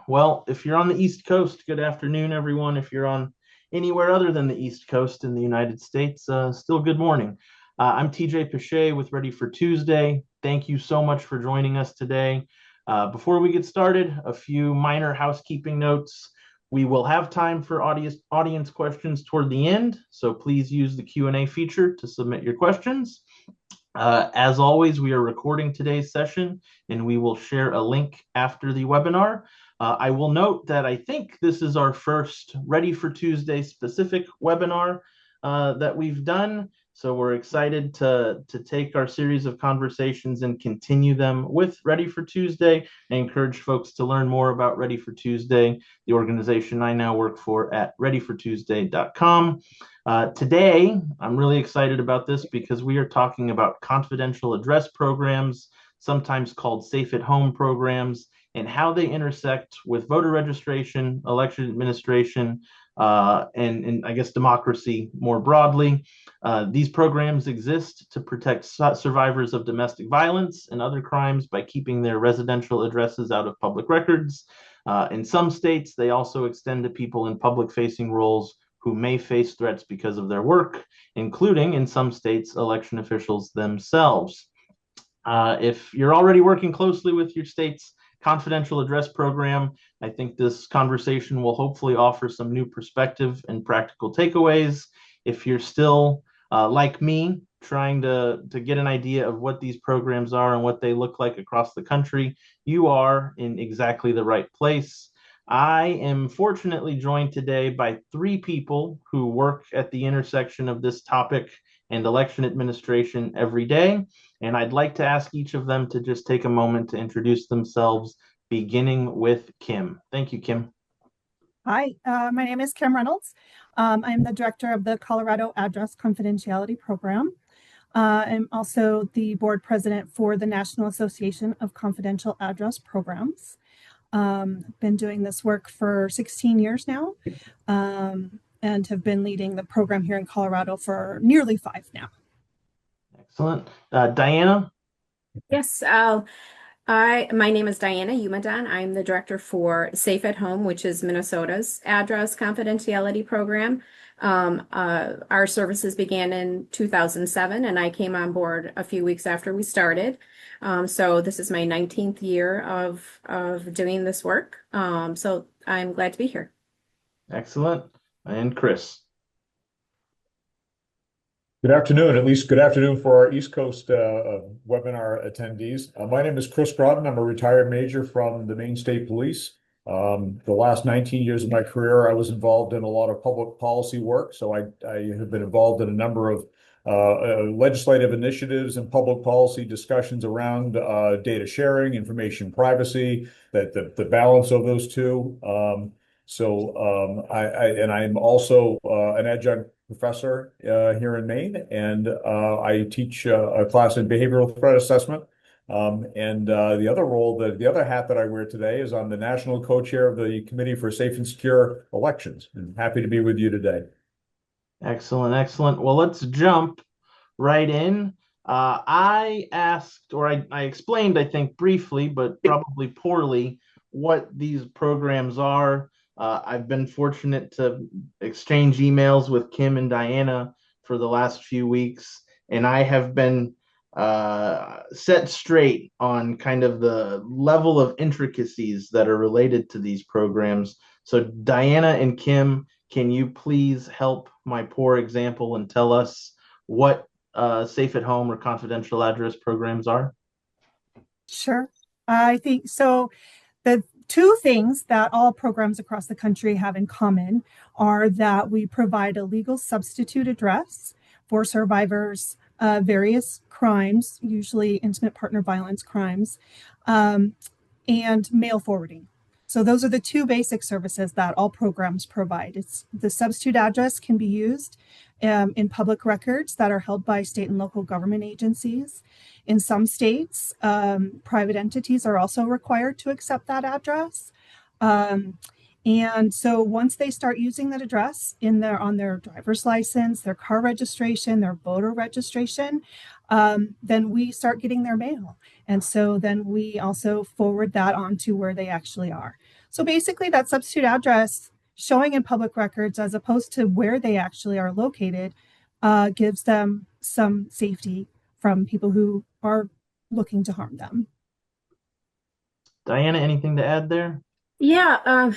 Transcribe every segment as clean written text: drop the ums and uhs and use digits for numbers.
Well, if you're on the East Coast, good afternoon, everyone. If you're on anywhere other than the East Coast in the United States, still good morning. I'm TJ Pache with Ready for Tuesday. Thank you so much for joining us today. Before we get started, a few minor housekeeping notes. We will have time for audience questions toward the end, so please use the Q&A feature to submit your questions. As always, we are recording today's session and we will share a link after the webinar. I will note that I think this is our first Ready for Tuesday specific webinar that we've done. So we're excited to take our series of conversations and continue them with Ready for Tuesday. I encourage folks to learn more about Ready for Tuesday, the organization I now work for, at readyfortuesday.com. Today, I'm really excited about this because we are talking about confidential address programs, sometimes called safe at home programs, and how they intersect with voter registration, election administration, and I guess democracy more broadly. These programs exist to protect survivors of domestic violence and other crimes by keeping their residential addresses out of public records. In some states, they also extend to people in public-facing roles who may face threats because of their work, including, in some states, election officials themselves. If you're already working closely with your state's confidential address program, I think this conversation will hopefully offer some new perspective and practical takeaways. If you're still, like me, trying to get an idea of what these programs are and what they look like across the country, you are in exactly the right place. I am fortunately joined today by three people who work at the intersection of this topic and election administration every day. And I'd like to ask each of them to just take a moment to introduce themselves, beginning with Kim. Thank you, Kim. Hi, my name is Kim Reynolds. I'm the director of the Colorado Address Confidentiality Program. I'm also the board president for the National Association of Confidential Address Programs. Been doing this work for 16 years now, and have been leading the program here in Colorado for nearly 5 now. Excellent. Diana? Yes, my name is Diana Umadan. I'm the director for Safe at Home, which is Minnesota's Address Confidentiality Program. Our services began in 2007, and I came on board a few weeks after we started. So this is my 19th year of doing this work. So I'm glad to be here. Excellent. And Chris? Good afternoon, at least good afternoon for our East Coast webinar attendees. My name is Chris Broughton. I'm a retired major from the Maine State Police. The last 19 years of my career, I was involved in a lot of public policy work. So I have been involved in a number of legislative initiatives and public policy discussions around data sharing, information privacy, the balance of those two. I'm also an adjunct professor here in Maine, and I teach a class in behavioral threat assessment. The other hat that I wear today is I'm the national co-chair of the Committee for Safe and Secure Elections. And happy to be with you today. Excellent, excellent. Well, let's jump right in. I explained, I think, briefly, but probably poorly, what these programs are. I've been fortunate to exchange emails with Kim and Diana for the last few weeks, and I have been set straight on kind of the level of intricacies that are related to these programs. So Diana and Kim, can you please help my poor example and tell us what safe at home or confidential address programs are? Sure. I think so. The two things that all programs across the country have in common are that we provide a legal substitute address for survivors of various crimes, usually intimate partner violence crimes, and mail forwarding. So those are the two basic services that all programs provide. The substitute address can be used in public records that are held by state and local government agencies. In some states, private entities are also required to accept that address. And so once they start using that address on their driver's license, their car registration, their voter registration, then we start getting their mail. And so then we also forward that on to where they actually are. So basically, that substitute address showing in public records as opposed to where they actually are located gives them some safety from people who are looking to harm them. Diana, anything to add there? Yeah,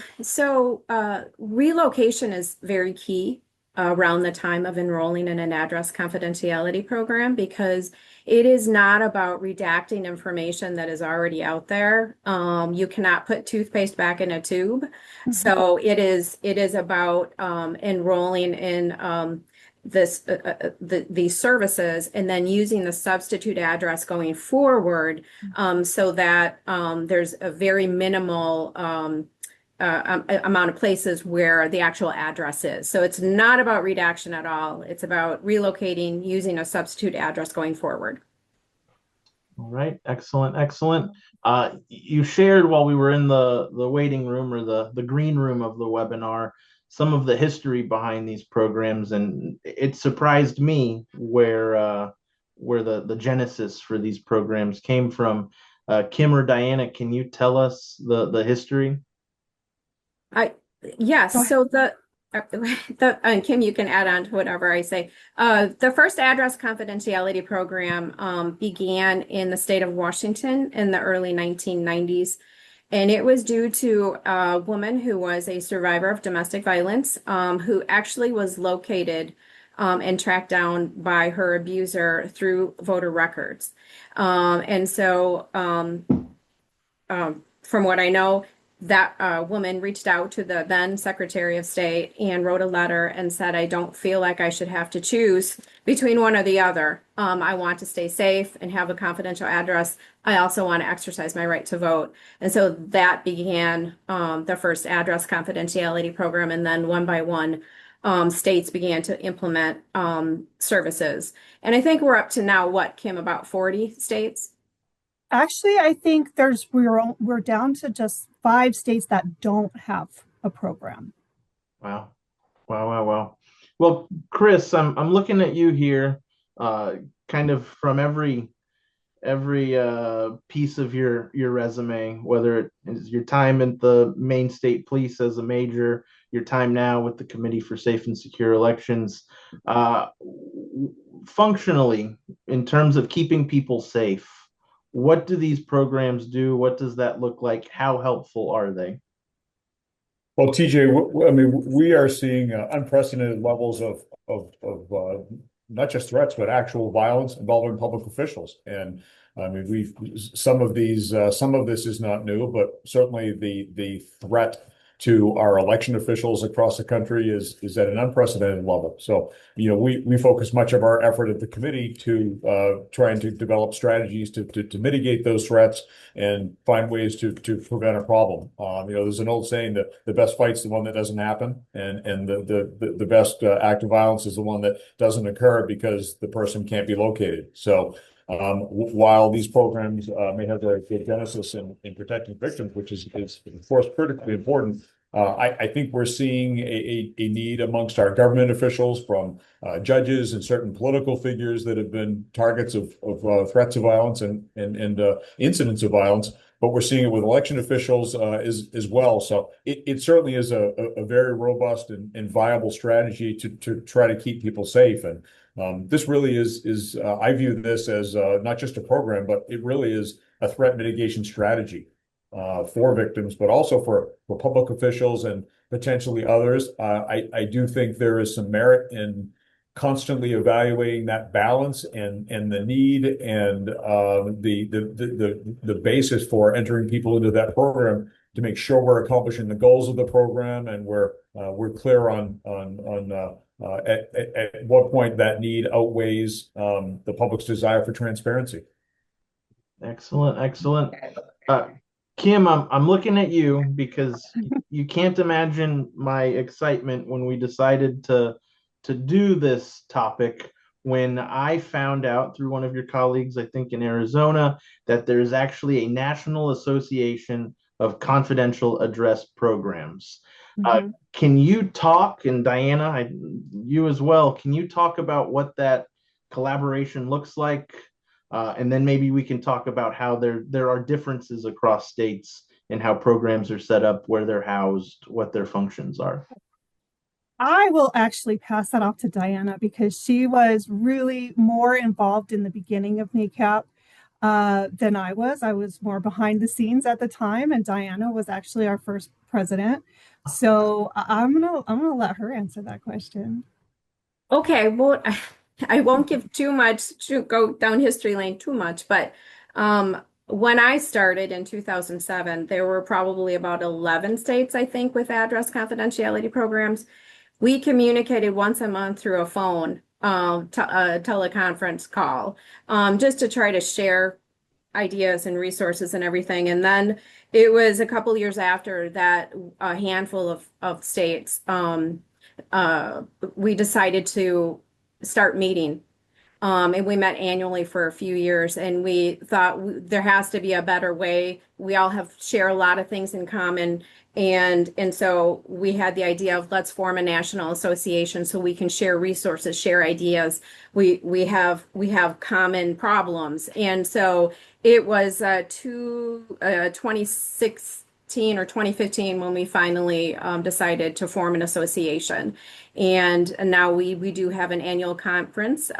relocation is very key around the time of enrolling in an address confidentiality program because it is not about redacting information that is already out there. You cannot put toothpaste back in a tube. So it is about enrolling in these services and then using the substitute address going forward so that there's a very minimal amount of places where the actual address is. So it's not about redaction at all. It's about relocating using a substitute address going forward. All right, excellent, excellent. You shared while we were in the waiting room or the green room of the webinar some of the history behind these programs, and it surprised me where the genesis for these programs came from. Kim or Diana, can you tell us the history? I yes. So and Kim, you can add on to whatever I say. The first address confidentiality program began in the state of Washington in the early 1990s. And it was due to a woman who was a survivor of domestic violence, who actually was located and tracked down by her abuser through voter records. From what I know, that woman reached out to the then Secretary of State and wrote a letter and said, I don't feel like I should have to choose between one or the other. I want to stay safe and have a confidential address. I also want to exercise my right to vote. And so that began the first address confidentiality program. And then one by one, states began to implement services. And I think we're up to now, what, Kim, about 40 states? Actually, I think we're down to just 5 states that don't have a program. Wow. Wow, wow, wow. Well, Chris, I'm looking at you here, kind of from every piece of your resume, whether it is your time at the Maine State Police as a major, your time now with the Committee for Safe and Secure Elections. Functionally, in terms of keeping people safe, what do these programs do? What does that look like? How helpful are they? Well, TJ, I mean, we are seeing unprecedented levels of not just threats, but actual violence involving public officials. And I mean, some of this is not new, but certainly the threat to our election officials across the country is at an unprecedented level. So, we focus much of our effort at the committee to trying to develop strategies to mitigate those threats and find ways to prevent a problem. There's an old saying that the best fight's the one that doesn't happen, and the best act of violence is the one that doesn't occur because the person can't be located. So while these programs may have their genesis in protecting victims, which is of course critically important, I think we're seeing a need amongst our government officials, from judges and certain political figures that have been targets of threats of violence and incidents of violence. But we're seeing it with election officials as well. So it certainly is a very robust and viable strategy to try to keep people safe. And this really is I view this as not just a program, but it really is a threat mitigation strategy for victims, but also for public officials and potentially others. I do think there is some merit in constantly evaluating that balance and the need and the basis for entering people into that program to make sure we're accomplishing the goals of the program, and we're clear on at what point that need outweighs the public's desire for transparency. Excellent, excellent. Kim, I'm looking at you because you can't imagine my excitement when we decided to do this topic when I found out through one of your colleagues, I think in Arizona, that there's actually a National Association of Confidential Address Programs. Can you talk, and Diana, you as well, can you talk about what that collaboration looks like? And then maybe we can talk about how there are differences across states and how programs are set up, where they're housed, what their functions are. I will actually pass that off to Diana because she was really more involved in the beginning of NECAP than I was. I was more behind the scenes at the time, and Diana was actually our first president. So I'm gonna let her answer that question. Okay, well, I won't give too much to go down history lane too much, but when I started in 2007, there were probably about 11 states, I think, with address confidentiality programs. We communicated once a month through a phone, a teleconference call, just to try to share ideas and resources and everything. And then it was a couple years after that, a handful of states, we decided to start meeting. And we met annually for a few years, and we thought there has to be a better way. We all share a lot of things in common, and so we had the idea of let's form a national association so we can share resources, share ideas. We have common problems, and so it was 2016 or 2015 when we finally decided to form an association. And now we do have an annual conference.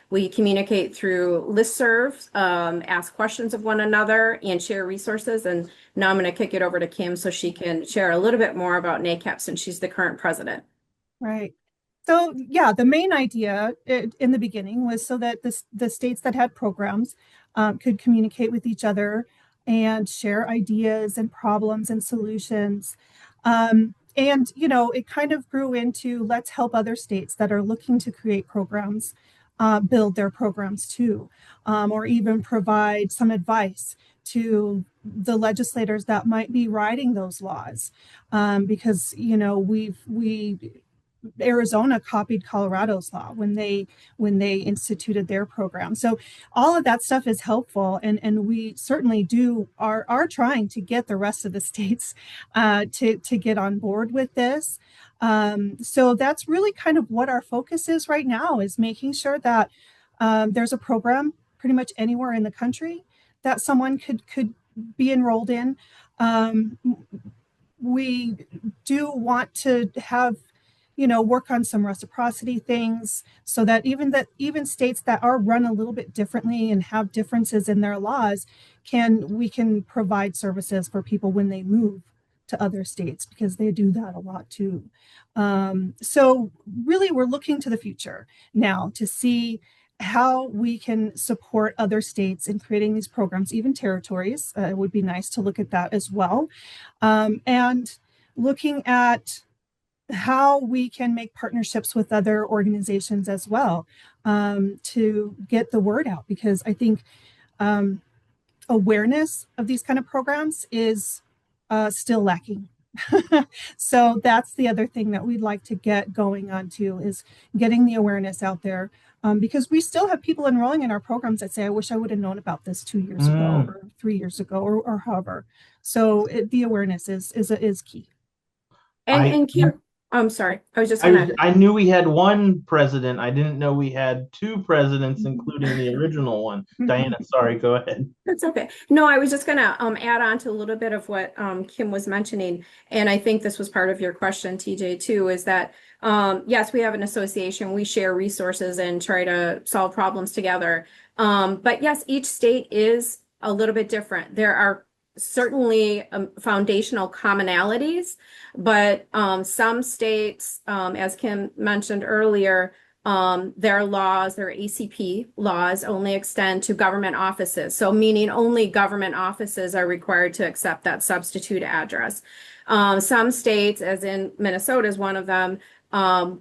We communicate through listservs, ask questions of one another, and share resources. And now I'm going to kick it over to Kim so she can share a little bit more about NACAP since she's the current president. Right. So yeah, the main idea in the beginning was so that the states that had programs could communicate with each other and share ideas and problems and solutions. And it kind of grew into let's help other states that are looking to create programs build their programs too, or even provide some advice to the legislators that might be writing those laws, because we Arizona copied Colorado's law when they instituted their program. So all of that stuff is helpful, and we certainly are trying to get the rest of the states to get on board with this. So that's really kind of what our focus is right now, is making sure that there's a program pretty much anywhere in the country that someone could be enrolled in. We do want to have work on some reciprocity things so that even states that are run a little bit differently and have differences in their laws we can provide services for people when they move to other states, because they do that a lot too. So really we're looking to the future now to see how we can support other states in creating these programs, even territories. It would be nice to look at that as well. And looking at how we can make partnerships with other organizations as well, to get the word out, because I think awareness of these kind of programs is still lacking. So that's the other thing that we'd like to get going on too, is getting the awareness out there, because we still have people enrolling in our programs that say, I wish I would have known about this 2 years ago or 3 years ago, or however. So the awareness is key. And Kim, I'm sorry. I knew we had one president. I didn't know we had two presidents, including the original one. Diana, sorry, go ahead. That's okay. No, I was just going to add on to a little bit of what Kim was mentioning. And I think this was part of your question, TJ, too, is that, yes, we have an association. We share resources and try to solve problems together. But yes, each state is a little bit different. There are certainly foundational commonalities, but some states, as Kim mentioned earlier, their laws, their ACP laws, only extend to government offices. So meaning only government offices are required to accept that substitute address. Some states, as in Minnesota is one of them,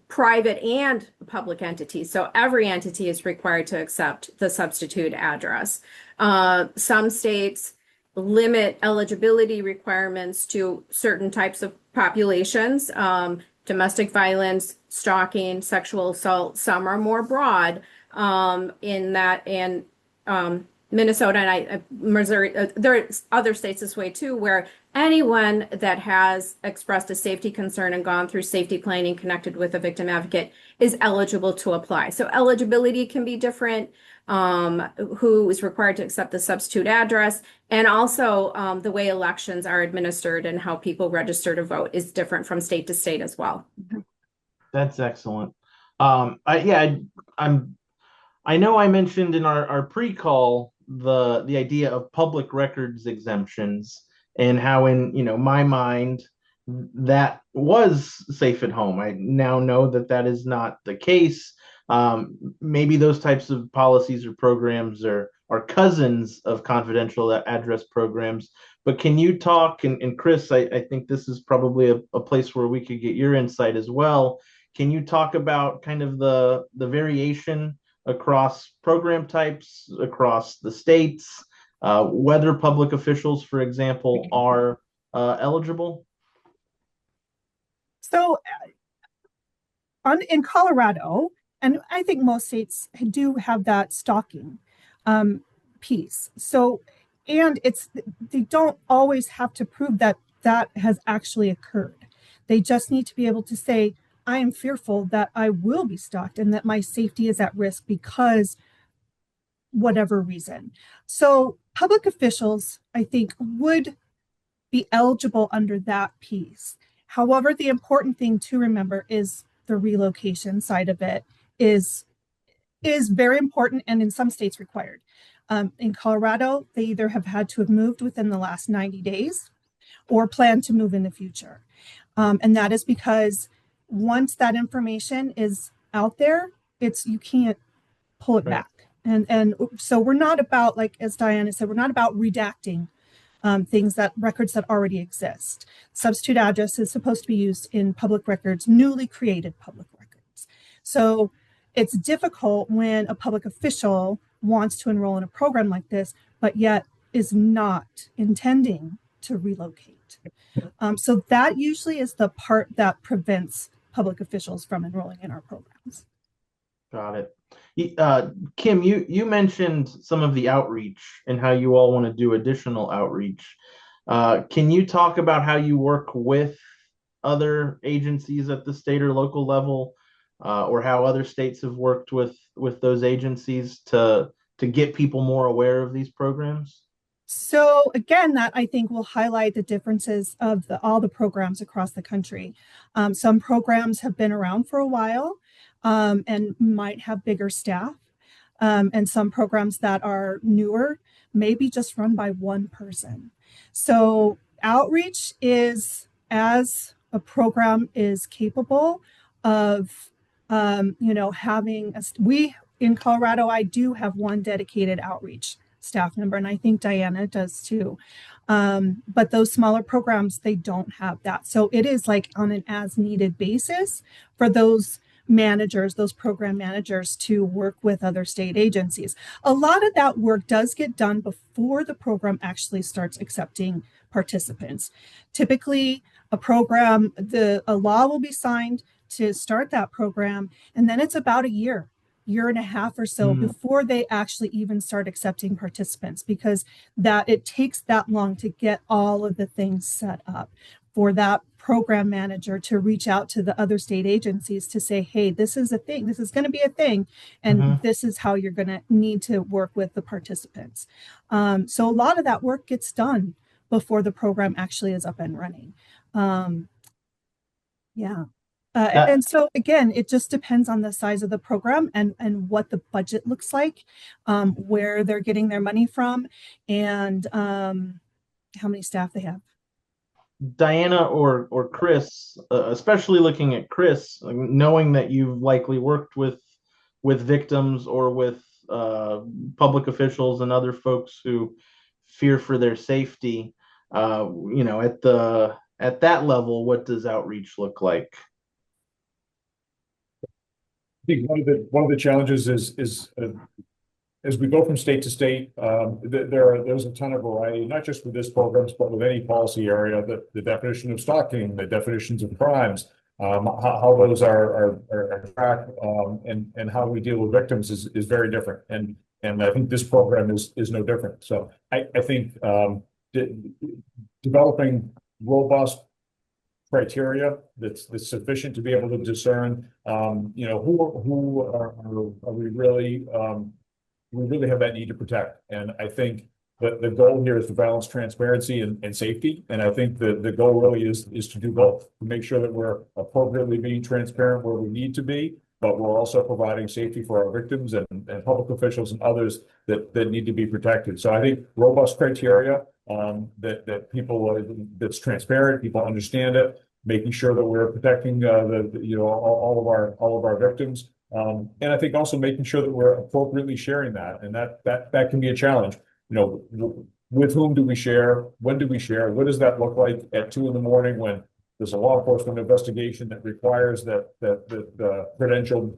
private and public entities. So every entity is required to accept the substitute address. Some states limit eligibility requirements to certain types of populations, domestic violence, stalking, sexual assault. Some are more broad in that, and Minnesota and Missouri, there are other states this way too, where anyone that has expressed a safety concern and gone through safety planning connected with a victim advocate is eligible to apply. So eligibility can be different. who is required to accept the substitute address, and also the way elections are administered and how people register to vote is different from state to state as well. That's excellent. I know I mentioned in our pre-call the idea of public records exemptions and how in my mind that was safe at home. I now know that that is not the case. Maybe those types of policies or programs are cousins of confidential address programs. But can you talk, and Chris, I think this is probably a place where we could get your insight as well. Can you talk about kind of the variation across program types, across the states, whether public officials, for example, are eligible? So in Colorado, and I think most states do have that stalking piece. So, and they don't always have to prove that that has actually occurred. They just need to be able to say, I am fearful that I will be stalked and that my safety is at risk because whatever reason. So public officials, I think, would be eligible under that piece. However, the important thing to remember is the relocation side of it is very important and in some states required. In Colorado, they either have had to have moved within the last 90 days or plan to move in the future. And that is because once that information is out there, you can't pull it back. And so we're not about, like as Diana said, we're not about redacting records that already exist. Substitute address is supposed to be used in public records, newly created public records. So it's difficult when a public official wants to enroll in a program like this, but yet is not intending to relocate. So that usually is the part that prevents public officials from enrolling in our programs. Got it. Kim, you mentioned some of the outreach and how you all want to do additional outreach. Can you talk about how you work with other agencies at the state or local level, or how other states have worked with those agencies to get people more aware of these programs? So again, that I think will highlight the differences of all the programs across the country. Some programs have been around for a while and might have bigger staff. And some programs that are newer, maybe just run by one person. So outreach is as a program is capable of, having we in Colorado, I do have one dedicated outreach staff member, and I think Diana does too. But those smaller programs, they don't have that. So it is like on an as needed basis for those managers, those program managers to work with other state agencies. A lot of that work does get done before the program actually starts accepting participants. Typically, a law will be signed to start that program, and then it's about a year and a half or so before they actually even start accepting participants, because it takes that long to get all of the things set up for that program manager to reach out to the other state agencies to say, hey, this is a thing, this is going to be a thing, and this is how you're going to need to work with the participants. So a lot of that work gets done before the program actually is up and running. And so again, it just depends on the size of the program and what the budget looks like, where they're getting their money from, and how many staff they have. Diana or Chris, especially looking at Chris, knowing that you've likely worked with victims or with public officials and other folks who fear for their safety, at that level, what does outreach look like? I think one of the challenges is as we go from state to state, there's a ton of variety, not just with this programs, but with any policy area. The definition of stalking, the definitions of crimes, how those are tracked, and how we deal with victims is very different. And I think this program is no different. So I think developing robust criteria that's sufficient to be able to discern, who are we really we really have that need to protect. And I think that the goal here is to balance transparency and safety. And I think the goal really is to do both, to make sure that we're appropriately being transparent where we need to be, but we're also providing safety for our victims and public officials and others that need to be protected. So I think robust criteria that people that's transparent, people understand it, making sure that we're protecting all of our victims. And I think also making sure that we're appropriately sharing that, and that can be a challenge. With whom do we share? When do we share? What does that look like at 2 a.m. when there's a law enforcement investigation that requires that credentialed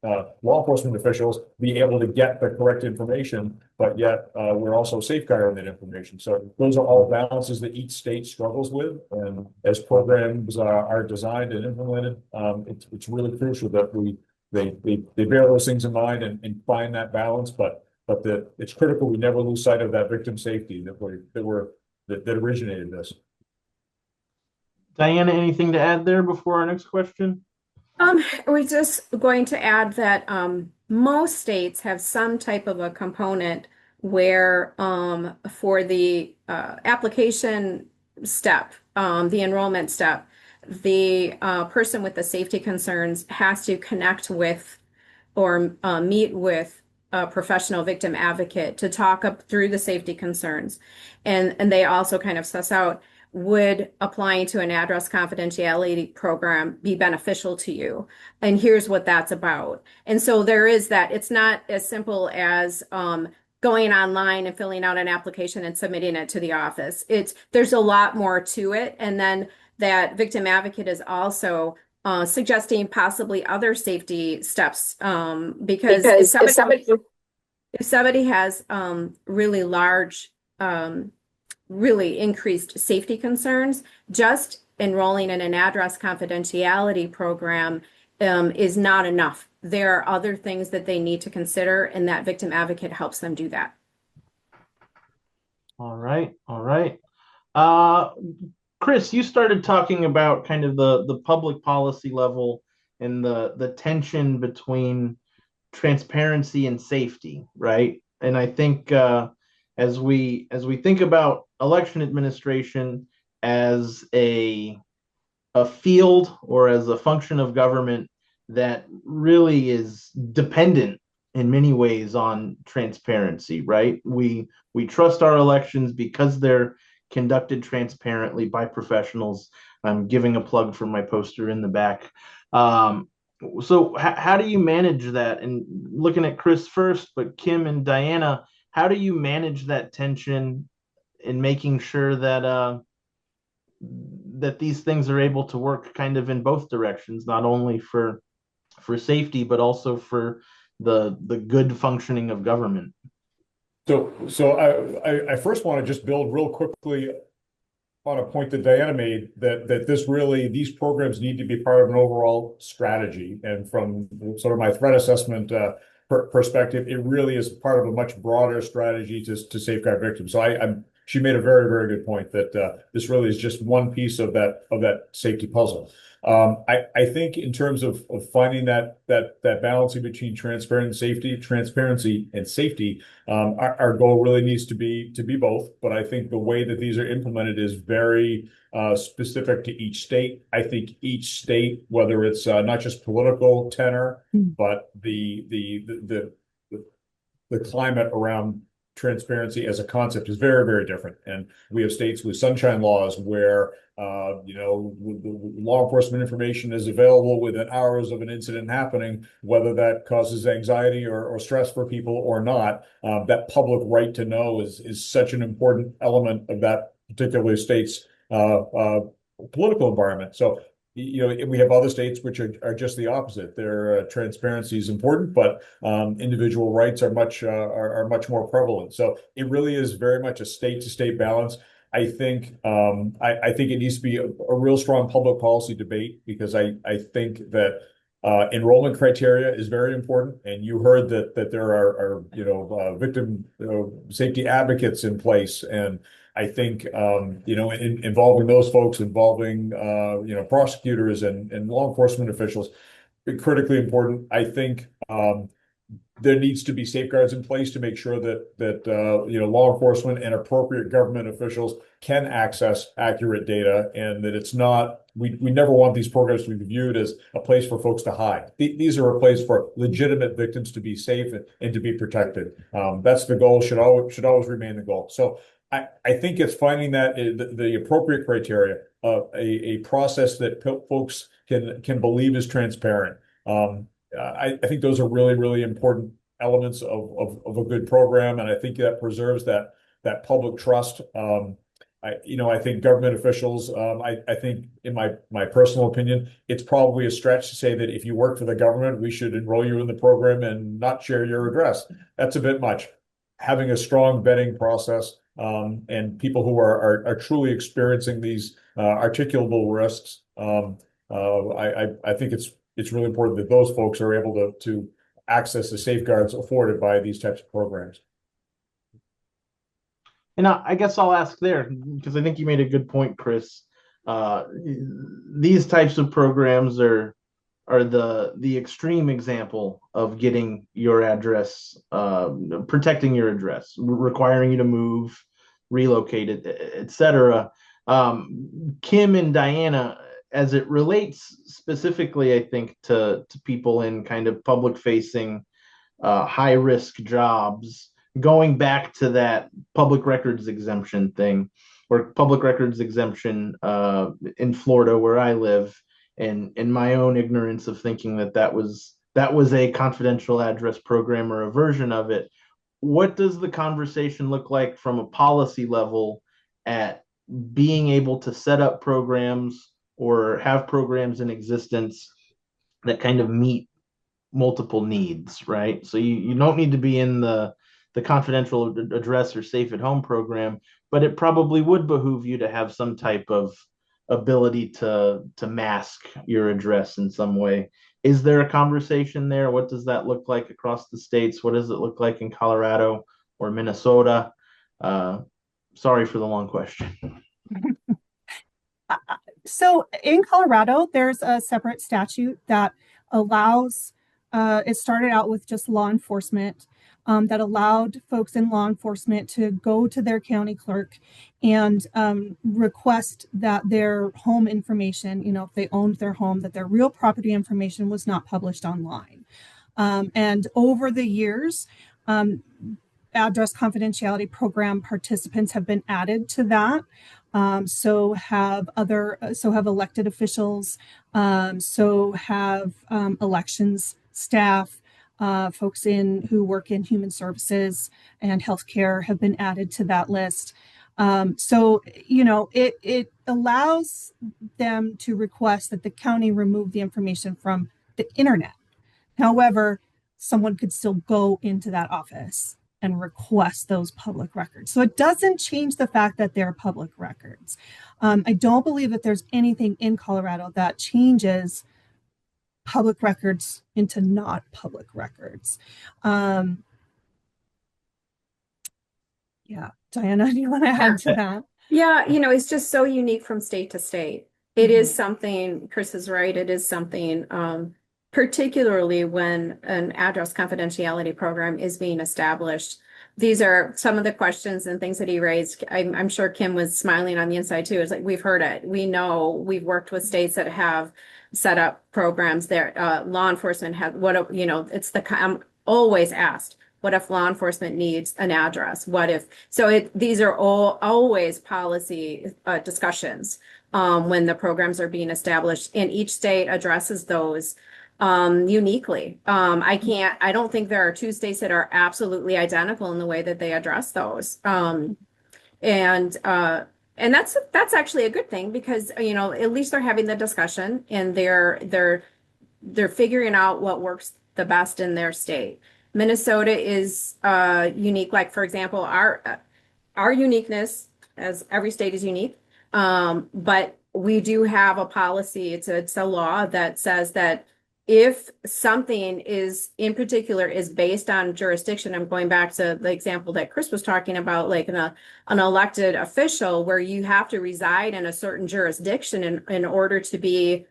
law enforcement officials be able to get the correct information, but yet we're also safeguarding that information. So those are all balances that each state struggles with, and as programs are designed and implemented, it's really crucial that they bear those things in mind and find that balance, but it's critical we never lose sight of that victim safety that originated this. Diana, anything to add there before our next question? We're just going to add that most states have some type of a component where for the application step, the enrollment step, the person with the safety concerns has to connect with or meet with a professional victim advocate to talk up through the safety concerns. And they also kind of suss out, would applying to an address confidentiality program be beneficial to you? And here's what that's about. And so there is that. It's not as simple as going online and filling out an application and submitting it to the office. There's a lot more to it. And then that victim advocate is also suggesting possibly other safety steps because if somebody has really large, really increased safety concerns, just enrolling in an address confidentiality program is not enough. There are other things that they need to consider, and that victim advocate helps them do that. All right. Chris, you started talking about kind of the public policy level and the tension between transparency and safety, right? And I think as we think about election administration as a field or as a function of government that really is dependent in many ways on transparency, right? We trust our elections because they're conducted transparently by professionals. I'm giving a plug for my poster in the back. So how do you manage that? And looking at Chris first, but Kim and Diana, how do you manage that tension in making sure that that these things are able to work kind of in both directions, not only for safety, but also for the good functioning of government? So I first want to just build real quickly on a point that Diana made, that these programs need to be part of an overall strategy. And from sort of my threat assessment perspective, it really is part of a much broader strategy to safeguard victims. So she made a very, very good point that this really is just one piece of that safety puzzle. I think in terms of finding that balancing between transparency and safety, our goal really needs to be both. But I think the way that these are implemented is very specific to each state. I think each state, whether it's not just political tenor, but the climate around transparency as a concept is very, very different. And we have states with sunshine laws where law enforcement information is available within hours of an incident happening, whether that causes anxiety or stress for people or not. That public right to know is such an important element of that particular state's political environment. So we have other states which are just the opposite. Their transparency is important, but individual rights are much more prevalent. So it really is very much a state to state balance. I think it needs to be a real strong public policy debate, because I think that enrollment criteria is very important. And you heard that there are victim safety advocates in place, and I think involving those folks, involving prosecutors and law enforcement officials, critically important. I think there needs to be safeguards in place to make sure that law enforcement and appropriate government officials can access accurate data, and that it's not, we never want these programs to be viewed as a place for folks to hide. These are a place for legitimate victims to be safe and to be protected. That's the goal, should always remain the goal. So I think it's finding that the appropriate criteria of a process that folks can believe is transparent. I think those are really, really important elements of a good program, and I think that preserves that public trust. I think government officials, I think in my personal opinion, it's probably a stretch to say that if you work for the government, we should enroll you in the program and not share your address. That's a bit much. Having a strong vetting process, and people who are truly experiencing these articulable risks, I think it's really important that those folks are able to access the safeguards afforded by these types of programs. And I guess I'll ask there, because I think you made a good point, Chris. These types of programs are the extreme example of getting your address, protecting your address, requiring you to move, relocate it, etc. Kim and Diana, as it relates specifically, I think, to people in kind of public facing, high risk jobs, going back to that public records exemption thing, or public records exemption in Florida where I live, and in my own ignorance of thinking that was a confidential address program or a version of it. What does the conversation look like from a policy level at being able to set up programs or have programs in existence that kind of meet multiple needs, right? So you don't need to be in the confidential address or safe at home program, but it probably would behoove you to have some type of ability to mask your address in some way. Is there a conversation there? What does that look like across the states? What does it look like in Colorado or Minnesota? Sorry for the long question. So in Colorado, there's a separate statute that allows, it started out with just law enforcement, that allowed folks in law enforcement to go to their county clerk and request that their home information, if they owned their home, that their real property information was not published online. And over the years, Address Confidentiality Program participants have been added to that. So have elected officials, so have elections staff, folks who work in human services and healthcare have been added to that list. So it allows them to request that the county remove the information from the internet. However, someone could still go into that office and request those public records. So it doesn't change the fact that they're public records. I don't believe that there's anything in Colorado that changes public records into not public records. Yeah, Diana, do you want to add to that? Yeah, it's just so unique from state to state. It is something, Chris is right, it is something, particularly when an address confidentiality program is being established. These are some of the questions and things that he raised. I'm sure Kim was smiling on the inside too. It's like, we've heard it. We know, we've worked with states that have set up programs there. Law enforcement have, I'm always asked, what if law enforcement needs an address? What if, these are always policy discussions when the programs are being established, and each state addresses those uniquely. I don't think there are two states that are absolutely identical in the way that they address those. And that's actually a good thing, because at least they're having the discussion and they're figuring out what works the best in their state. Minnesota is unique. Like, for example, our uniqueness, as every state is unique, but we do have a policy. It's a law that says that if something is in particular is based on jurisdiction, I'm going back to the example that Chris was talking about, like an elected official, where you have to reside in a certain jurisdiction in order to be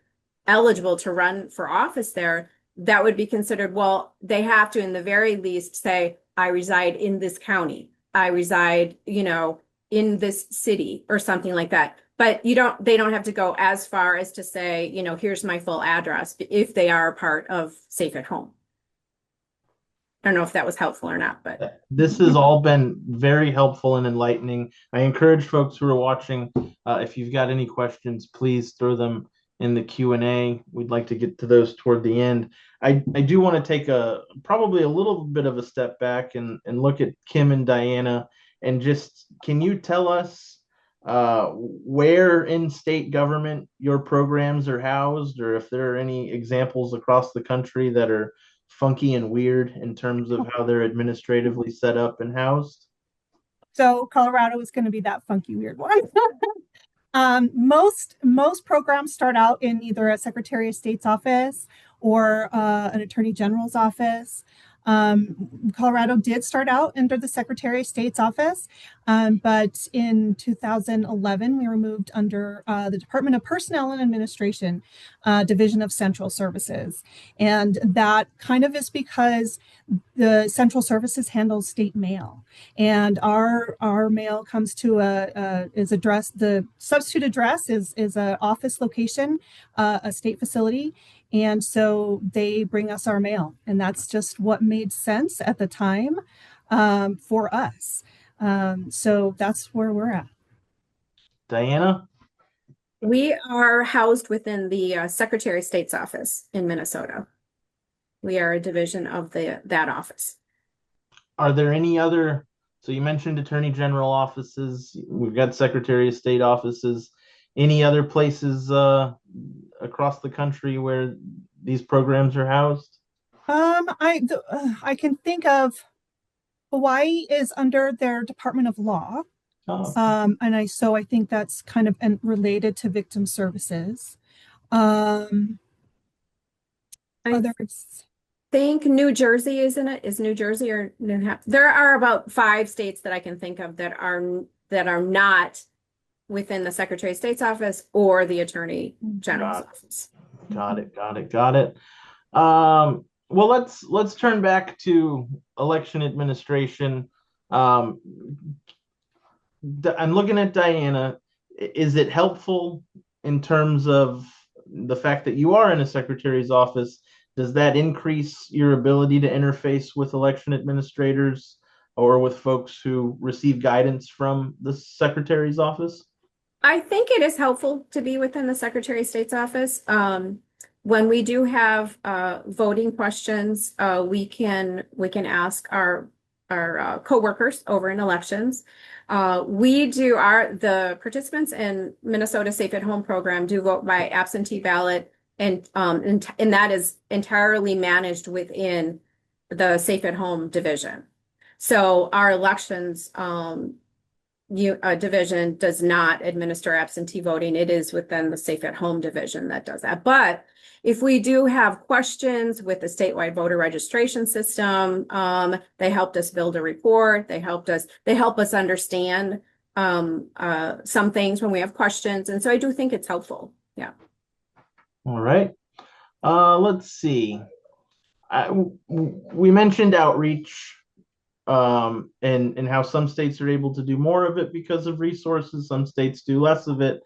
eligible to run for office there. that would be considered, well, they have to, in the very least, say, I reside in this county. I reside, in this city or something like that. But they don't have to go as far as to say, here's my full address if they are a part of Safe at Home. I don't know if that was helpful or not, but this has all been very helpful and enlightening. I encourage folks who are watching, if you've got any questions, please throw them in the Q&A. We'd like to get to those toward the end. I do want to take probably a little bit of a step back and look at Kim and Diana, and just, can you tell us where in state government your programs are housed, or if there are any examples across the country that are funky and weird in terms of how they're administratively set up and housed? So Colorado is going to be that funky, weird one. Most programs start out in either a Secretary of State's office or an Attorney General's office. Colorado did start out under the Secretary of State's office, but in 2011, we were moved under the Department of Personnel and Administration, Division of Central Services. And that kind of is because the Central Services handles state mail. And our mail comes to is address, the substitute address is an office location, a state facility. And so they bring us our mail, and that's just what made sense at the time for us. So that's where we're at. Diana? we are housed within the Secretary of State's office in Minnesota. We are a division of that office. Are there any other, so you mentioned Attorney General offices, we've got Secretary of State offices, any other places across the country where these programs are housed? I can think of Hawaii is under their Department of Law. Oh. And I think that's kind of related to victim services. Others. Think New Jersey, isn't it? Is New Jersey or New Hampshire? There are about 5 states that I can think of that are not within the Secretary of State's office or the Attorney General's office. Got it. Well, let's turn back to election administration. I'm looking at Diana. Is it helpful in terms of the fact that you are in a secretary's office? Does that increase your ability to interface with election administrators or with folks who receive guidance from the secretary's office? I think it is helpful to be within the Secretary of State's office. When we do have voting questions, we can ask our coworkers over in elections. The participants in Minnesota Safe at Home program do vote by absentee ballot, and that is entirely managed within the Safe at Home division. So our elections division does not administer absentee voting. It is within the Safe at Home division that does that. But if we do have questions with the statewide voter registration system, they helped us build a report. They help us understand some things when we have questions. And so I do think it's helpful. Yeah. All right. Let's see. We mentioned outreach and how some states are able to do more of it because of resources. Some states do less of it.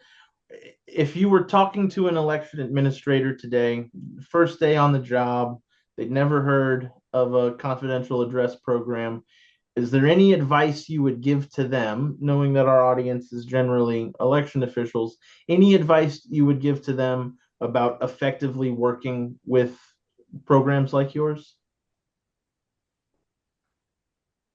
If you were talking to an election administrator today, first day on the job, they'd never heard of a confidential address program, is there any advice you would give to them, knowing that our audience is generally election officials, any advice you would give to them about effectively working with programs like yours?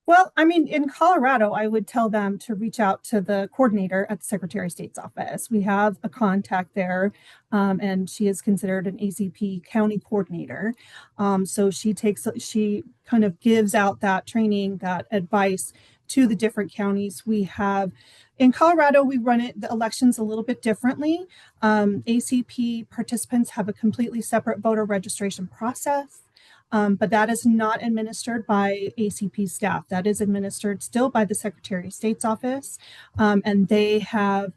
Well, I mean, in Colorado, I would tell them to reach out to the coordinator at the Secretary of State's office. We have a contact there, and she is considered an ACP county coordinator. So she kind of gives out that training, that advice to the different counties. We have in Colorado, we run the elections a little bit differently. ACP participants have a completely separate voter registration process. But that is not administered by ACP staff. That is administered still by the Secretary of State's office. And they have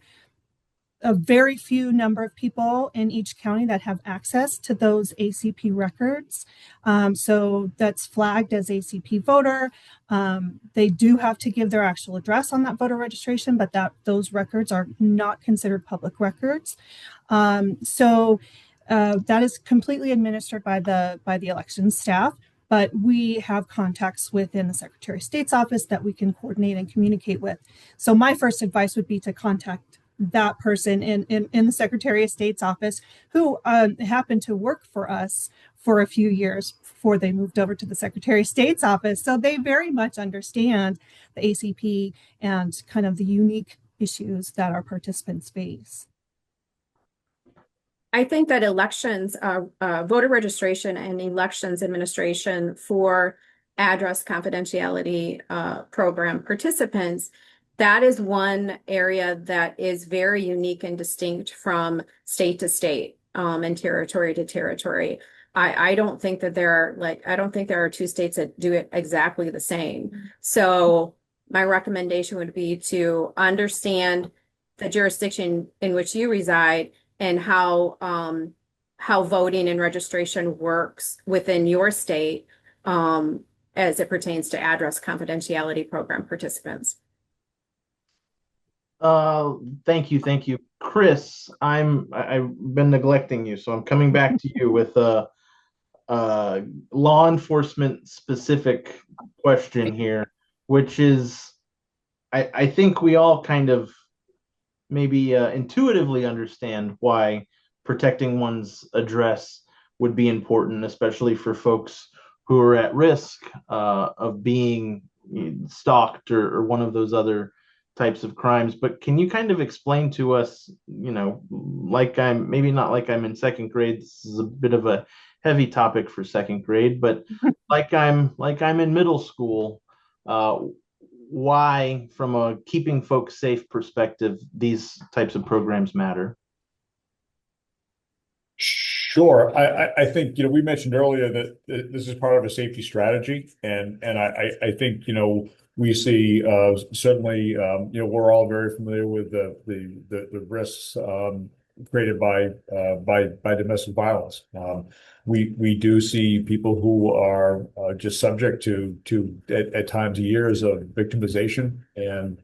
a very few number of people in each county that have access to those ACP records. So that's flagged as ACP voter. They do have to give their actual address on that voter registration, but those records are not considered public records. That is completely administered by the elections staff, but we have contacts within the Secretary of State's office that we can coordinate and communicate with. So my first advice would be to contact that person in the Secretary of State's office who happened to work for us for a few years before they moved over to the Secretary of State's office. So they very much understand the ACP and kind of the unique issues that our participants face. I think that elections, voter registration and elections administration for Address Confidentiality Program participants, that is one area that is very unique and distinct from state to state and territory to territory. I don't think that I don't think there are two states that do it exactly the same. So my recommendation would be to understand the jurisdiction in which you reside and how voting and registration works within your state as it pertains to Address Confidentiality Program participants. Thank you, Chris. I've been neglecting you, so I'm coming back to you with a law enforcement specific question here, which is, I think we all kind of maybe intuitively understand why protecting one's address would be important, especially for folks who are at risk of being stalked or one of those other types of crimes. But can you kind of explain to us, like maybe not like I'm in second grade, this is a bit of a heavy topic for second grade, but like I'm in middle school, why, from a keeping folks safe perspective, these types of programs matter? Sure. I think, we mentioned earlier that this is part of a safety strategy. And I think, we see certainly, we're all very familiar with the risks created by domestic violence. We do see people who are just subject to at times years of victimization, and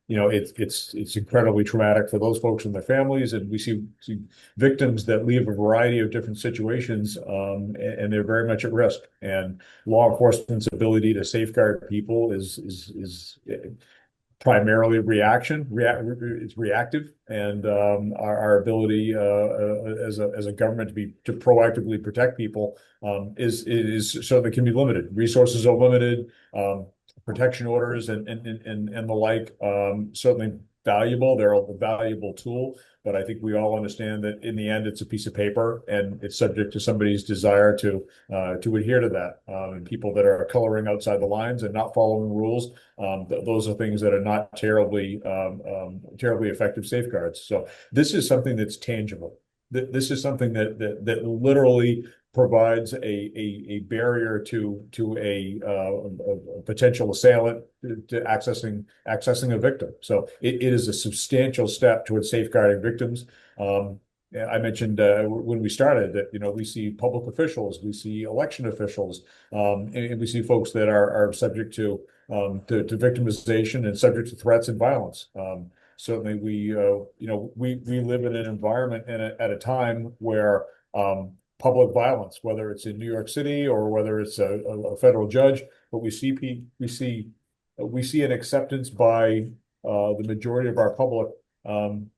it's incredibly traumatic for those folks and their families. And we see victims that leave a variety of different situations, and they're very much at risk. And law enforcement's ability to safeguard people is primarily it's reactive, and our ability as a government to proactively protect people is certainly can be limited. Resources are limited. Protection orders and the like, certainly valuable. They're a valuable tool, but I think we all understand that in the end, it's a piece of paper, and it's subject to somebody's desire to adhere to that. And people that are coloring outside the lines and not following rules, those are things that are not terribly effective safeguards. So this is something that's tangible. This is something that literally provides a barrier to a potential assailant to accessing a victim. So it is a substantial step towards safeguarding victims. I mentioned when we started that we see public officials, we see election officials, and we see folks that are subject to victimization and subject to threats and violence. Certainly, we live in an environment and at a time where public violence, whether it's in New York City or whether it's a federal judge, but we see an acceptance by the majority of our public in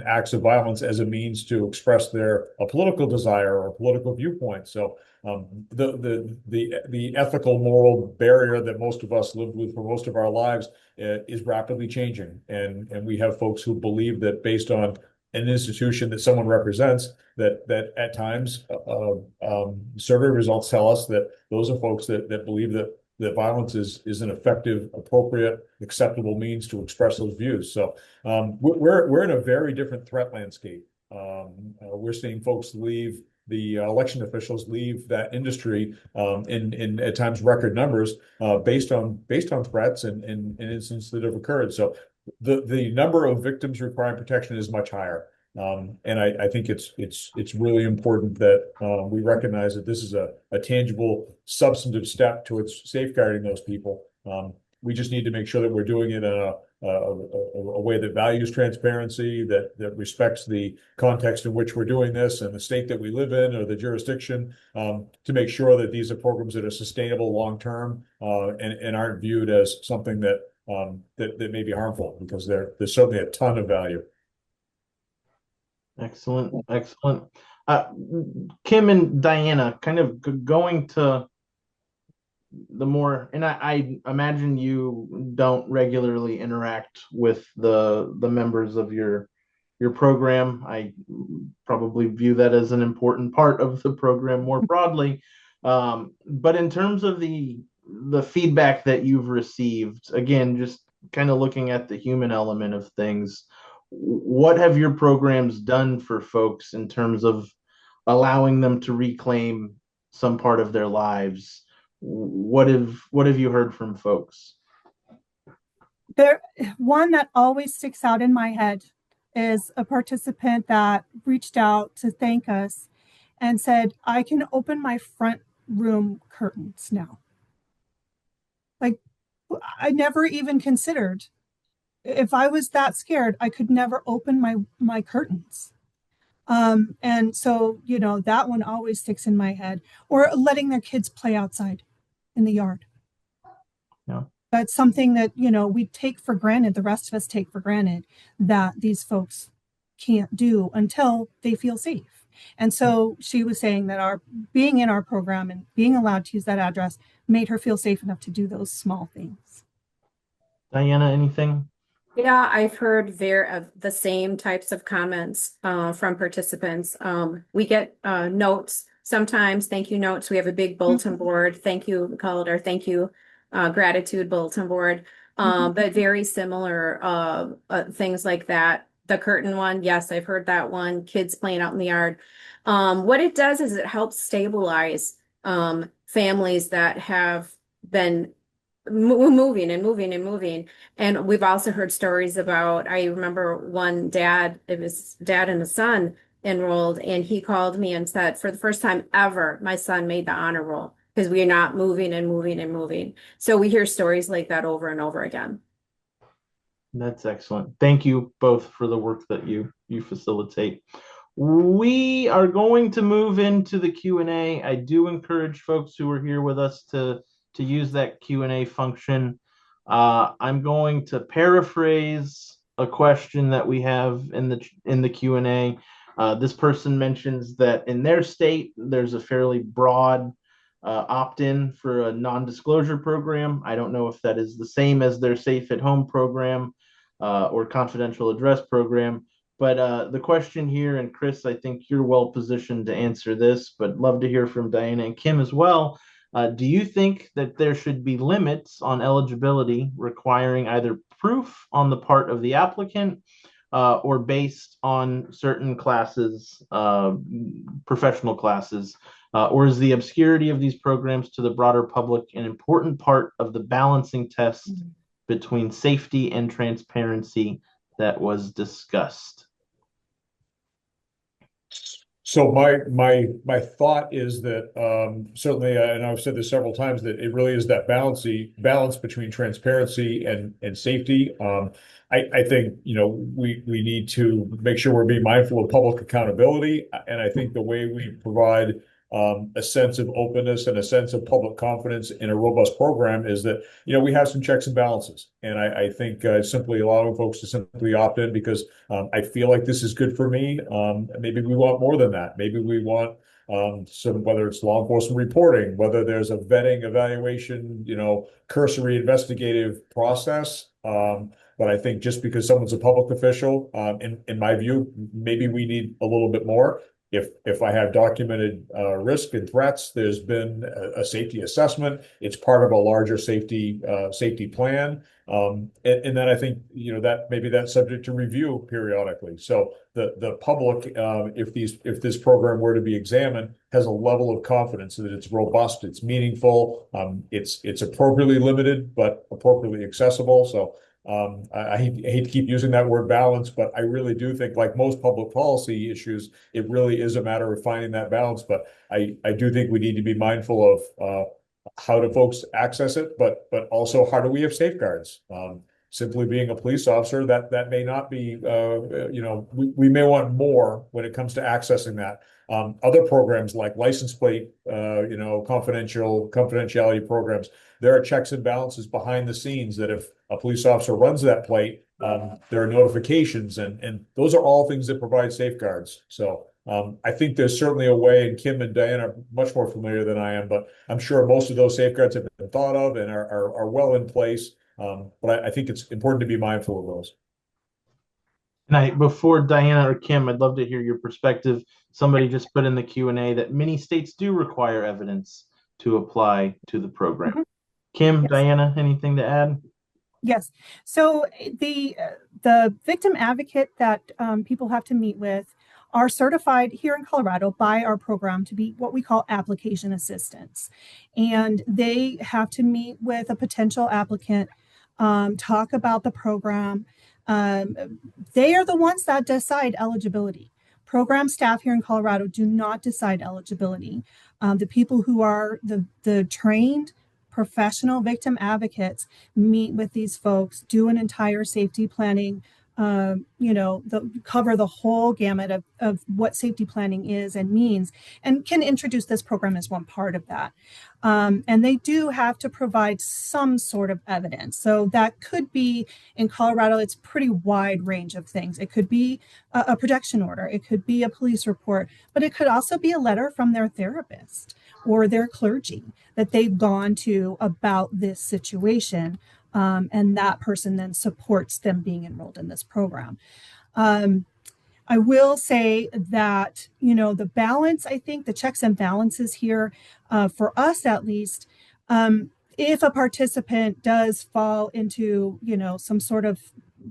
acts of violence as a means to express a political desire or political viewpoint. So the ethical moral barrier that most of us lived with for most of our lives is rapidly changing, and we have folks who believe that based on an institution that someone represents, that at times survey results tell us that those are folks that believe that violence is an effective, appropriate, acceptable means to express those views. So we're in a very different threat landscape. We're seeing folks leave, the election officials leave that industry in at times record numbers based on threats and incidents that have occurred. So the number of victims requiring protection is much higher. And I think it's really important that we recognize that this is a tangible, substantive step towards safeguarding those people. We just need to make sure that we're doing it in a way that values transparency, that respects the context in which we're doing this and the state that we live in or the jurisdiction, to make sure that these are programs that are sustainable long term, and aren't viewed as something that may be harmful, because there's certainly a ton of value. Excellent, excellent. Kim and Diana, kind of going to the more, and I imagine you don't regularly interact with the members of your program. I probably view that as an important part of the program more broadly. But in terms of the feedback that you've received, again, just kind of looking at the human element of things, what have your programs done for folks in terms of allowing them to reclaim some part of their lives? What have you heard from folks? One that always sticks out in my head is a participant that reached out to thank us and said, I can open my front room curtains now. Like, I never even considered, if I was that scared, I could never open my curtains. And so, that one always sticks in my head. Or letting their kids play outside in the yard. Yeah. That's something that, we take for granted. The rest of us take for granted that these folks can't do until they feel safe. And so she was saying that our being in our program and being allowed to use that address made her feel safe enough to do those small things. Diana, anything? Yeah, I've heard the same types of comments from participants. We get notes sometimes, thank you notes. We have a big bulletin board. Thank you, we call it our thank you gratitude bulletin board. But very similar things like that. The curtain one, yes, I've heard that one. Kids playing out in the yard. What it does is it helps stabilize families that have been moving and moving and moving. And we've also heard stories about, I remember one dad, it was dad and a son enrolled, and he called me and said, for the first time ever, my son made the honor roll because we are not moving and moving and moving. So we hear stories like that over and over again. That's excellent. Thank you both for the work that you facilitate. We are going to move into the Q&A. I do encourage folks who are here with us to use that Q&A function. I'm going to paraphrase a question that we have in the Q&A. This person mentions that in their state, there's a fairly broad opt-in for a non-disclosure program. I don't know if that is the same as their Safe at Home program or confidential address program. But the question here, and Chris, I think you're well positioned to answer this, but love to hear from Diana and Kim as well. Do you think that there should be limits on eligibility requiring either proof on the part of the applicant or based on certain classes, professional classes? Or is the obscurity of these programs to the broader public an important part of the balancing test between safety and transparency that was discussed? So my thought is that certainly, and I've said this several times, that it really is that balance between transparency and safety. I think we need to make sure we're being mindful of public accountability, and I think the way we provide a sense of openness and a sense of public confidence in a robust program is that we have some checks and balances, and I think simply allowing folks to simply opt in because I feel like this is good for me. Maybe we want more than that. Maybe we want some, whether it's law enforcement reporting, whether there's a vetting, evaluation, cursory investigative process. But I think just because someone's a public official, in my view, maybe we need a little bit more. If I have documented risk and threats, there's been a safety assessment. It's part of a larger safety plan, and then I think that maybe that's subject to review periodically. So the public, if this program were to be examined, has a level of confidence that it's robust, it's meaningful, it's appropriately limited but appropriately accessible. So I hate to keep using that word balance, but I really do think, like most public policy issues, it really is a matter of finding that balance. But I do think we need to be mindful of how do folks access it, but also how do we have safeguards? Simply being a police officer, that may not be, we may want more when it comes to accessing that. Other programs like license plate, confidentiality programs, there are checks and balances behind the scenes that if a police officer runs that plate, there are notifications, and those are all things that provide safeguards. So I think there's certainly a way, and Kim and Diana are much more familiar than I am, but I'm sure most of those safeguards have been thought of and are well in place. But I think it's important to be mindful of those. And before Diana or Kim, I'd love to hear your perspective. Somebody just put in the Q&A that many states do require evidence to apply to the program. Mhm. Kim, Yes. Diana, anything to add? Yes. So the victim advocate that people have to meet with are certified here in Colorado by our program to be what we call application assistants. And they have to meet with a potential applicant, talk about the program. They are the ones that decide eligibility. Program staff here in Colorado do not decide eligibility. The people who are the trained professional victim advocates meet with these folks, do an entire safety planning, cover the whole gamut of what safety planning is and means, and can introduce this program as one part of that. And they do have to provide some sort of evidence. So that could be, in Colorado, it's pretty wide range of things. It could be a protection order, it could be a police report, but it could also be a letter from their therapist or their clergy that they've gone to about this situation. And that person then supports them being enrolled in this program. I will say that, the balance, I think the checks and balances here, for us at least, if a participant does fall into, some sort of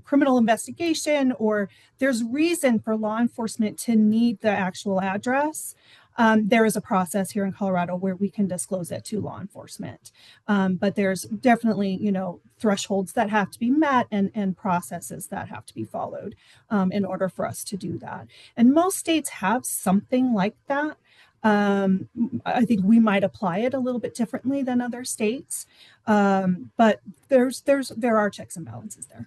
criminal investigation, or there's reason for law enforcement to need the actual address, there is a process here in Colorado where we can disclose it to law enforcement. But there's definitely, thresholds that have to be met and processes that have to be followed in order for us to do that. And most states have something like that. I think we might apply it a little bit differently than other states, but there are checks and balances there.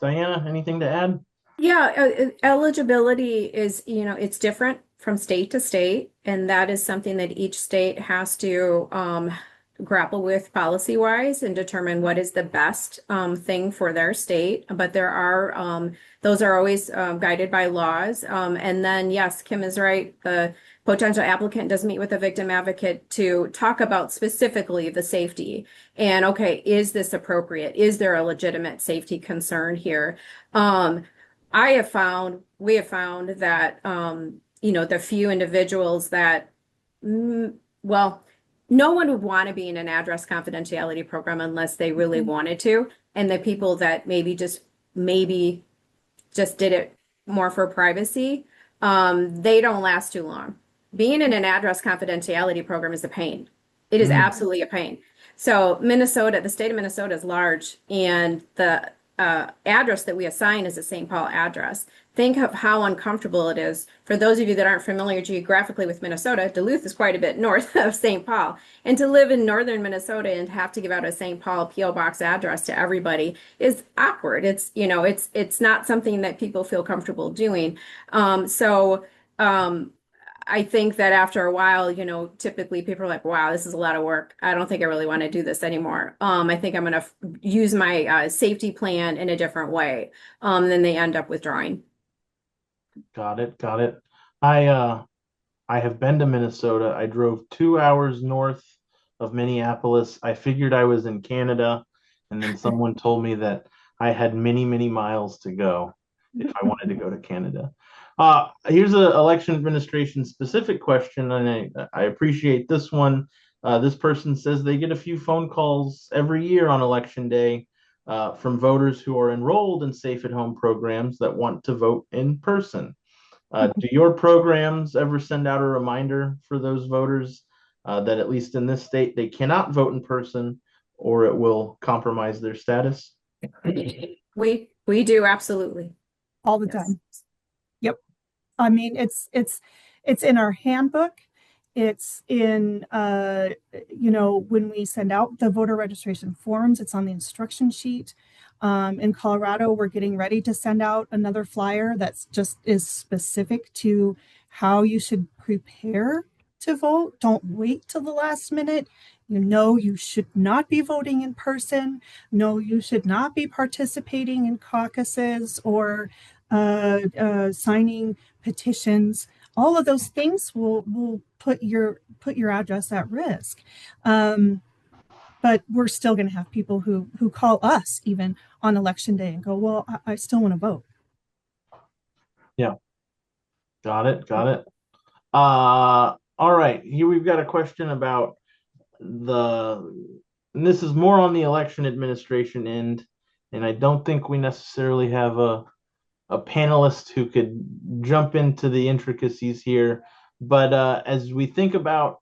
Diana, anything to add? Yeah, eligibility is, it's different from state to state, and that is something that each state has to grapple with policy-wise and determine what is the best thing for their state. But there are, those are always guided by laws. And then, yes, Kim is right. The potential applicant does meet with a victim advocate to talk about specifically the safety. And, okay, is this appropriate? Is there a legitimate safety concern here? We have found that, the few individuals that, no one would want to be in an address confidentiality program unless they really wanted to. And the people that maybe just did it more for privacy, they don't last too long. Being in an address confidentiality program is a pain. It is absolutely a pain. So the state of Minnesota is large, and the address that we assign is a St. Paul address. Think of how uncomfortable it is. For those of you that aren't familiar geographically with Minnesota, Duluth is quite a bit north of St. Paul. And to live in northern Minnesota and have to give out a St. Paul P.O. box address to everybody is awkward. It's not something that people feel comfortable doing. I think that after a while, typically people are like, wow, this is a lot of work. I don't think I really want to do this anymore. I think I'm going to use my safety plan in a different way. Then they end up withdrawing. Got it. I have been to Minnesota. I drove 2 hours north of Minneapolis. I figured I was in Canada, and then someone told me that I had many, many miles to go if I wanted to go to Canada. Here's an election administration specific question, and I appreciate this one. This person says they get a few phone calls every year on election day from voters who are enrolled in safe at home programs that want to vote in person. Do your programs ever send out a reminder for those voters that at least in this state they cannot vote in person, or it will compromise their status? We do, absolutely. all the Yes. time. Yep. I mean, it's in our handbook. It's in when we send out the voter registration forms, it's on the instruction sheet. In Colorado, we're getting ready to send out another flyer that's just is specific to how you should prepare to vote. Don't wait till the last minute. You should not be voting in person. No, you should not be participating in caucuses or signing petitions. All of those things will put your address at risk. But we're still going to have people who call us even on election day and go, well, I still want to vote. Yeah. Got it. All right. Here we've got a question about and this is more on the election administration end, and I don't think we necessarily have a panelist who could jump into the intricacies here. But as we think about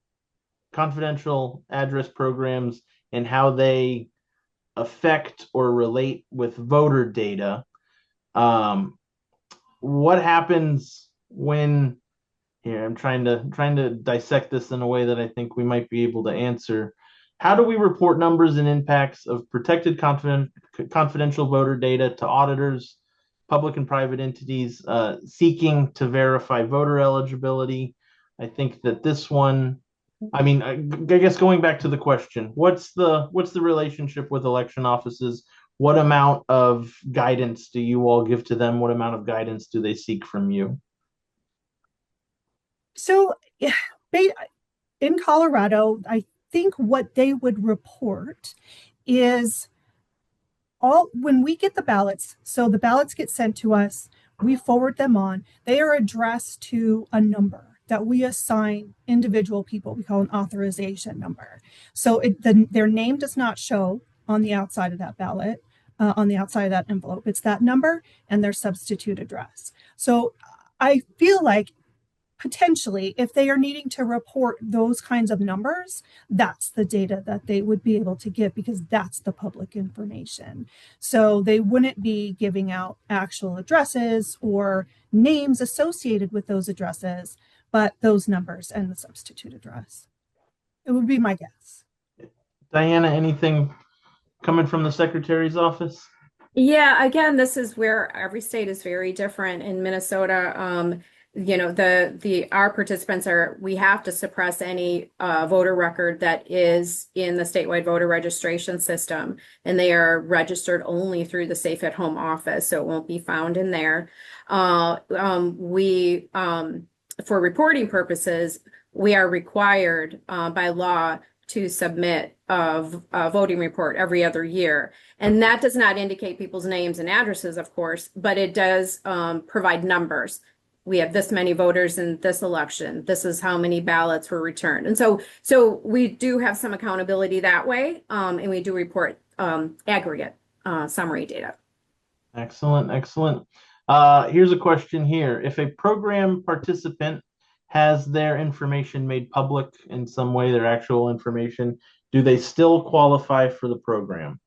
confidential address programs and how they affect or relate with voter data, what happens when here I'm trying to dissect this in a way that I think we might be able to answer. How do we report numbers and impacts of protected confidential voter data to auditors, public and private entities seeking to verify voter eligibility? I think that this one, I guess going back to the question, what's the relationship with election offices? What amount of guidance do you all give to them? What amount of guidance do they seek from you? So in Colorado, I think what they would report is all when we get the ballots. So the ballots get sent to us, we forward them on. They are addressed to a number that we assign individual people. We call an authorization number. So their name does not show on the outside of that ballot, on the outside of that envelope. It's that number and their substitute address. So I feel like potentially, if they are needing to report those kinds of numbers, that's the data that they would be able to give because that's the public information. So they wouldn't be giving out actual addresses or names associated with those addresses, but those numbers and the substitute address. It would be my guess. Diana, anything coming from the secretary's office? Yeah, again, this is where every state is very different. In Minnesota, our participants we have to suppress any voter record that is in the statewide voter registration system, and they are registered only through the Safe at Home office, so it won't be found in there. For reporting purposes, we are required by law to submit a voting report every other year. And that does not indicate people's names and addresses, of course, but it does provide numbers. We have this many voters in this election. This is how many ballots were returned. And so we do have some accountability that way, and we do report aggregate summary data. Excellent. Here's a question here. If a program participant has their information made public in some way, their actual information, do they still qualify for the program?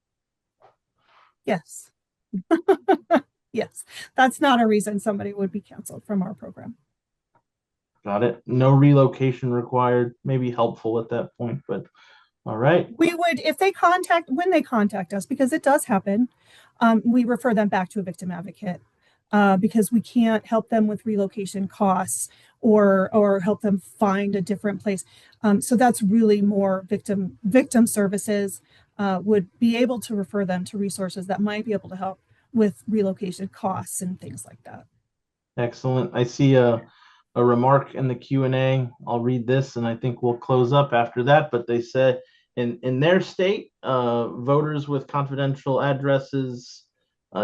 Yes. Yes. That's not a reason somebody would be canceled from our program. Got it. No relocation required. Maybe helpful at that point, but all right. We would, when they contact us, because it does happen, we refer them back to a victim advocate because we can't help them with relocation costs or help them find a different place. So that's really more victim services would be able to refer them to resources that might be able to help with relocation costs and things like that. Excellent. I see a remark in the Q&A. I'll read this and I think we'll close up after that. But they said in their state, voters with confidential addresses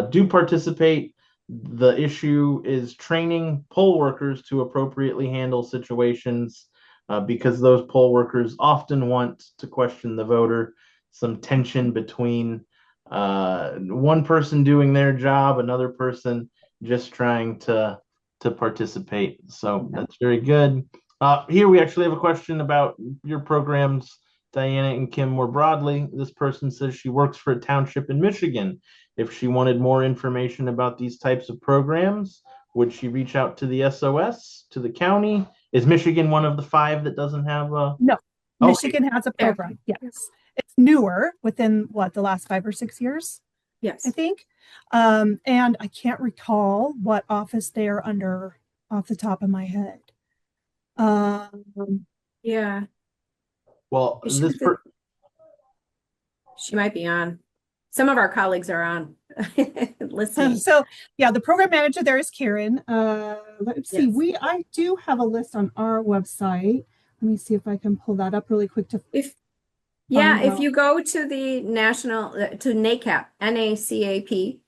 do participate. The issue is training poll workers to appropriately handle situations because those poll workers often want to question the voter. Some tension between one person doing their job, another person just trying to participate. So that's very good. Here we actually have a question about your programs, Diana and Kim, more broadly. This person says she works for a township in Michigan If she wanted more information about these types of programs, would she reach out to the SOS, to the county? Is Michigan one of the 5 that doesn't have a? No, Okay. Michigan has a program. Yes. It's newer within the last 5 or 6 years, Yes. I think. And I can't recall what office they are under off the top of my head. Yeah. Well, She might be on. Some of our colleagues are on listening. So yeah, the program manager there is Karen. Let's see. I do have a list on our website. Let me see if I can pull that up really quick if you go to the national to NACAP, NACAP,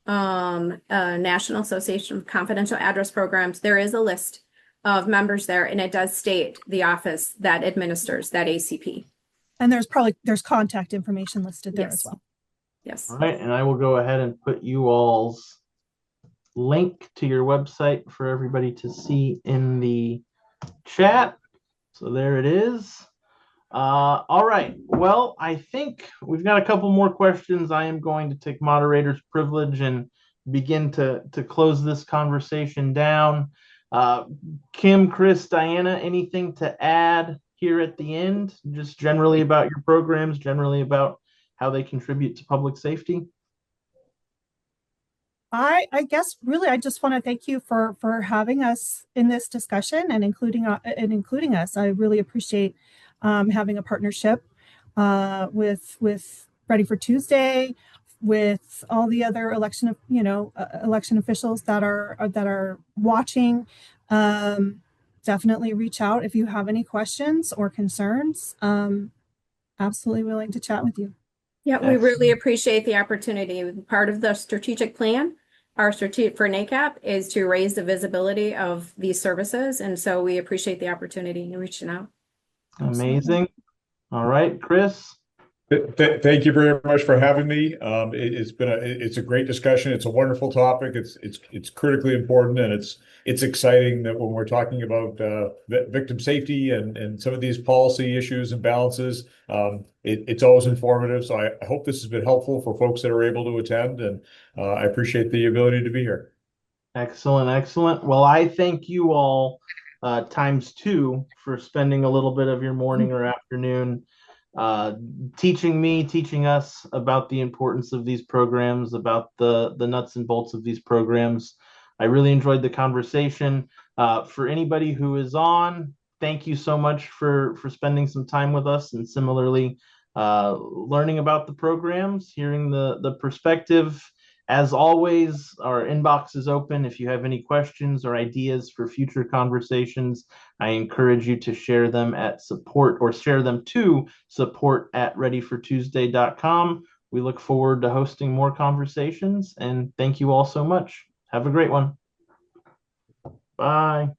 National Association of Confidential Address Programs, there is a list of members there, and it does state the office that administers that ACP. And there's contact information listed there as well. Yes. All right, and I will go ahead and put you all's link to your website for everybody to see in the chat. So there it is. All right. Well, I think we've got a couple more questions. I am going to take moderator's privilege and begin to close this conversation down. Kim, Chris, Diana, anything to add here at the end? Just generally about your programs, generally about how they contribute to public safety? I guess really I just want to thank you for having us in this discussion and including us. I really appreciate having a partnership with Ready for Tuesday, with all the other election officials that are watching. Definitely reach out if you have any questions or concerns. Absolutely willing to chat with you. Yeah, we really appreciate the opportunity. Part of the strategic plan, our strategic for NACAP, is to raise the visibility of these services. And so we appreciate the opportunity and reaching out. Amazing. All right, Chris. Thank you very much for having me. It's a great discussion. It's a wonderful topic. It's critically important, and it's exciting that when we're talking about victim safety and some of these policy issues and balances, it's always informative. So I hope this has been helpful for folks that are able to attend, and I appreciate the ability to be here. Excellent, excellent. Well, I thank you all ×2 for spending a little bit of your morning or afternoon teaching us about the importance of these programs, about the nuts and bolts of these programs. I really enjoyed the conversation. For anybody who is on, thank you so much for spending some time with us, and similarly learning about the programs, hearing the perspective. As always, our inbox is open. If you have any questions or ideas for future conversations, I encourage you to share them at support, or share them to support@readyfortuesday.com. We look forward to hosting more conversations, and thank you all so much. Have a great one. Bye.